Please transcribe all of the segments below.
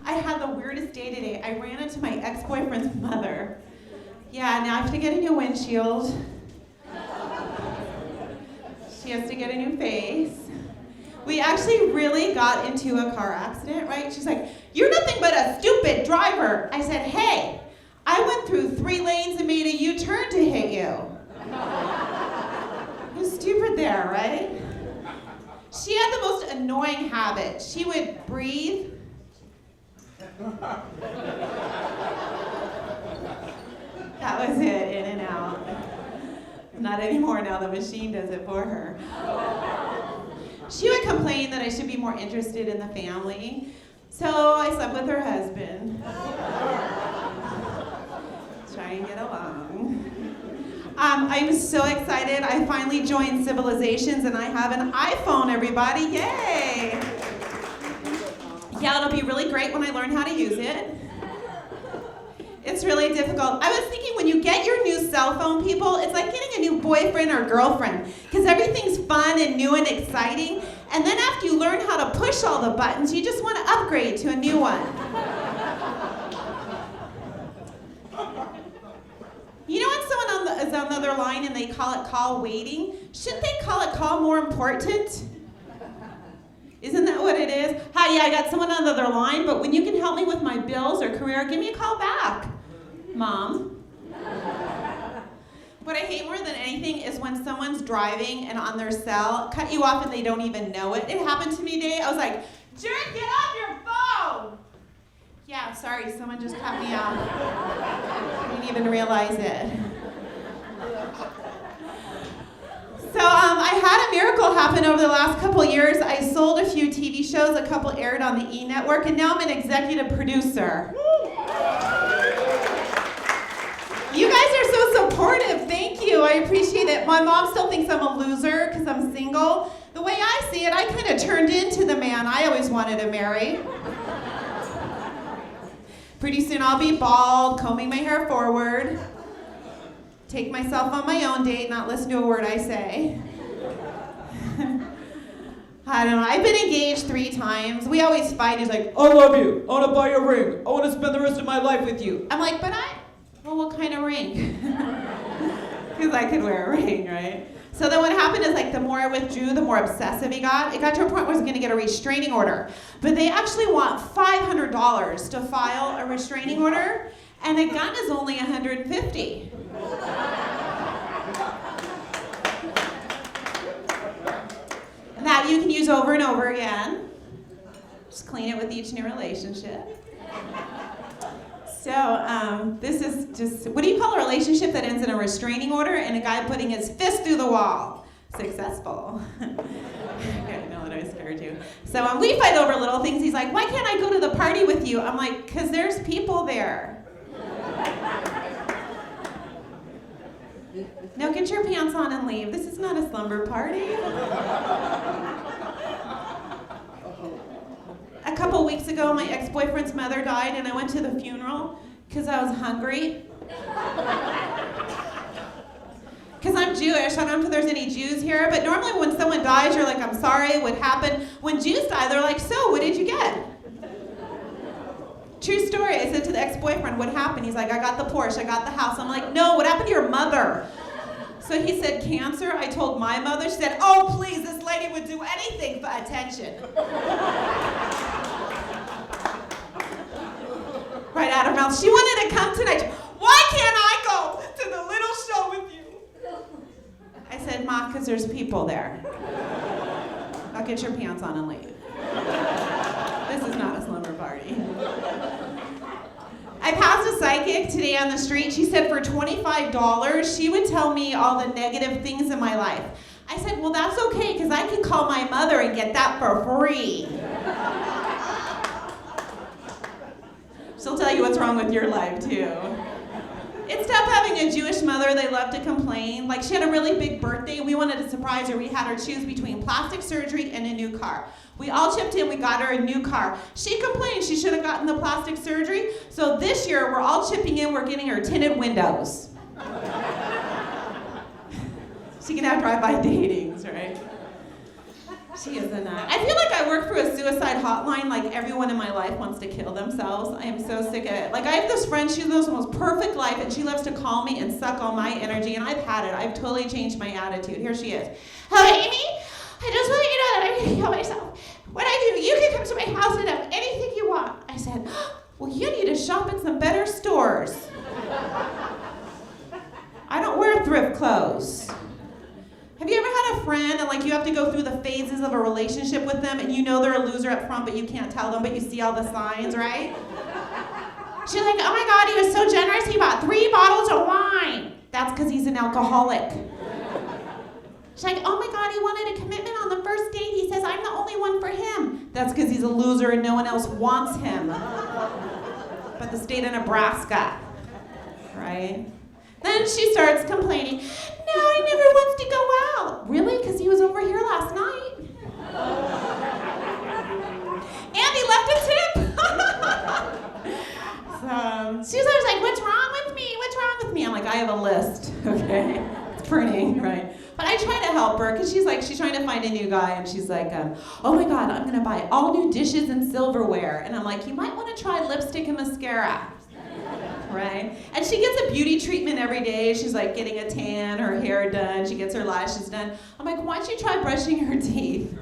I had the weirdest day today. I ran into my ex-boyfriend's mother. Yeah, now I have to get a new windshield. She has to get a new face. We actually really got into a car accident, right? She's like, "You're nothing but a stupid driver." I said, "Hey, I went through 3 lanes and made a U-turn to hit you." You're stupid there, right? She had the most annoying habit. She would breathe. That was it, in and out. Not anymore now, the machine does it for her. She would complain that I should be more interested in the family, so I slept with her husband. Try and get along. I'm so excited. I finally joined Civilizations and I have an iPhone, everybody. Yay! Yeah, it'll be really great when I learn how to use it. It's really difficult. I was thinking when you get your new cell phone, people, it's like getting a new boyfriend or girlfriend because everything's fun and new and exciting. And then after you learn how to push all the buttons, you just want to upgrade to a new one. You know when someone is on the other line and they call it call waiting? Shouldn't they call it call more important? Isn't that what it is? Hi, yeah, I got someone on the other line, but when you can help me with my bills or career, give me a call back, Mom. What I hate more than anything is when someone's driving and on their cell, cut you off and they don't even know it. It happened to me today. I was like, "Jerk, get off your phone!" Yeah, sorry, someone just cut me off. I didn't even realize it. So I had a miracle happen over the last couple years. I sold a few TV shows, a couple aired on the E! Network, and now I'm an executive producer. You guys are so supportive. Thank you. I appreciate it. My mom still thinks I'm a loser because I'm single. The way I see it, I kind of turned into the man I always wanted to marry. Pretty soon I'll be bald, combing my hair forward. Take myself on my own date, not listen to a word I say. I don't know. I've been engaged 3 times. We always fight. He's like, "I love you. I want to buy you a ring. I want to spend the rest of my life with you." I'm like, well, what kind of ring? Because I could wear a ring, right? So then what happened is, like, the more I withdrew, the more obsessive he got. It got to a point where I was going to get a restraining order. But they actually want $500 to file a restraining order, and a gun is only $150. And that you can use over and over again. Just clean it with each new relationship. So this is just, what do you call a relationship that ends in a restraining order and a guy putting his fist through the wall? Successful. Okay, no, that I scared you. So we fight over little things. He's like, "Why can't I go to the party with you?" I'm like, "'Cause there's people there." Now get your pants on and leave. This is not a slumber party. A couple weeks ago, my ex-boyfriend's mother died, and I went to the funeral because I was hungry. Because I'm Jewish. I don't know if there's any Jews here, but normally when someone dies, you're like, "I'm sorry, what happened?" When Jews die, they're like, "So, what did you get?" True story. I said to the ex-boyfriend, "What happened?" He's like, "I got the Porsche, I got the house." I'm like, "No, what happened to your mother?" So he said, "Cancer." I told my mother. She said, "Oh, please, this lady would do anything for attention." Right out of her mouth. She wanted to come tonight. "Why can't I go to the little show with you?" I said, "Ma, because there's people there. I'll get your pants on and leave. This is not a slumber party." I passed a psychic today on the street. She said for $25, she would tell me all the negative things in my life. I said, "Well, that's okay, because I can call my mother and get that for free." She'll tell you what's wrong with your life, too. It's tough having a Jewish mother. They love to complain. Like, she had a really big birthday. We wanted to surprise her. We had her choose between plastic surgery and a new car. We all chipped in. We got her a new car. She complained she should have gotten the plastic surgery. So this year, we're all chipping in. We're getting her tinted windows. She can have drive-by datings, right? She is a nut. I feel like I work for a suicide hotline. Like everyone in my life wants to kill themselves. I am so sick of it. Like I have this friend, she lives the most perfect life, and she loves to call me and suck all my energy, and I've had it. I've totally changed my attitude. Here she is. Hello, Amy. I just want you to know that I'm going to kill myself. What I do, you can come to my house and have anything you want. I said, well, you need to shop at some better stores. I don't wear thrift clothes. Have you ever had a friend and like you have to go through the phases of a relationship with them and you know they're a loser up front but you can't tell them but you see all the signs, right? She's like, oh my God, he was so generous, he bought 3 bottles of wine. That's because he's an alcoholic. She's like, oh my God, he wanted a commitment on the first date. He says, I'm the only one for him. That's because he's a loser and no one else wants him. But the state of Nebraska, right? Then she starts complaining, no, he never wants to go out. Really? Because he was over here last night. And he left a tip. So she's always like, what's wrong with me? What's wrong with me? I'm like, I have a list, okay? It's pretty, right? But I try to help her because she's trying to find a new guy and she's like, oh my God, I'm going to buy all new dishes and silverware. And I'm like, you might want to try lipstick and mascara. Right? And she gets a beauty treatment every day. She's like getting a tan, her hair done, she gets her lashes done. I'm like, why don't you try brushing her teeth?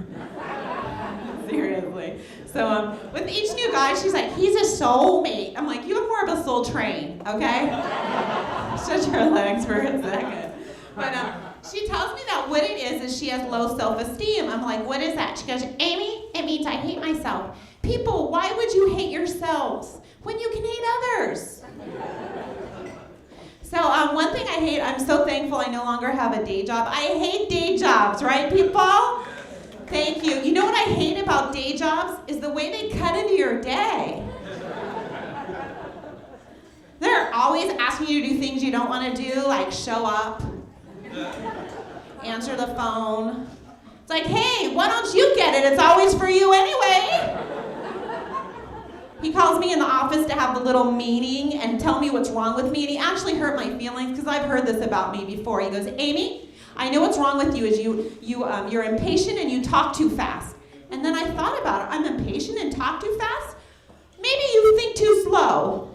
Seriously. So with each new guy, she's like, he's a soulmate. I'm like, you have more of a soul train, okay? Stretch your legs for a second. But she tells me that what it is she has low self-esteem. I'm like, what is that? She goes, Amy, it means I hate myself. People, why would you hate yourselves when you can hate others? So one thing I hate, I'm so thankful I no longer have a day job. I hate day jobs, right, people? Thank you. You know what I hate about day jobs is the way they cut into your day. They're always asking you to do things you don't want to do, like show up, answer the phone. It's like, hey, why don't you get it? It's always for you anyway. He calls me in the office to have the little meeting and tell me what's wrong with me, and he actually hurt my feelings because I've heard this about me before. He goes, Amy, I know what's wrong with you is you're impatient and you talk too fast. And then I thought about it. I'm impatient and talk too fast? Maybe you think too slow.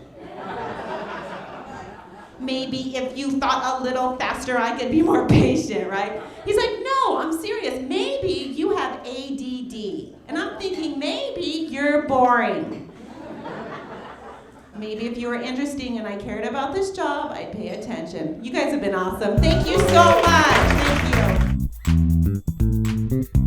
Maybe if you thought a little faster, I could be more patient, right? He's like, no, I'm serious. Maybe you have ADD. And I'm thinking, maybe you're boring. Maybe if you were interesting and I cared about this job, I'd pay attention. You guys have been awesome. Thank you so much.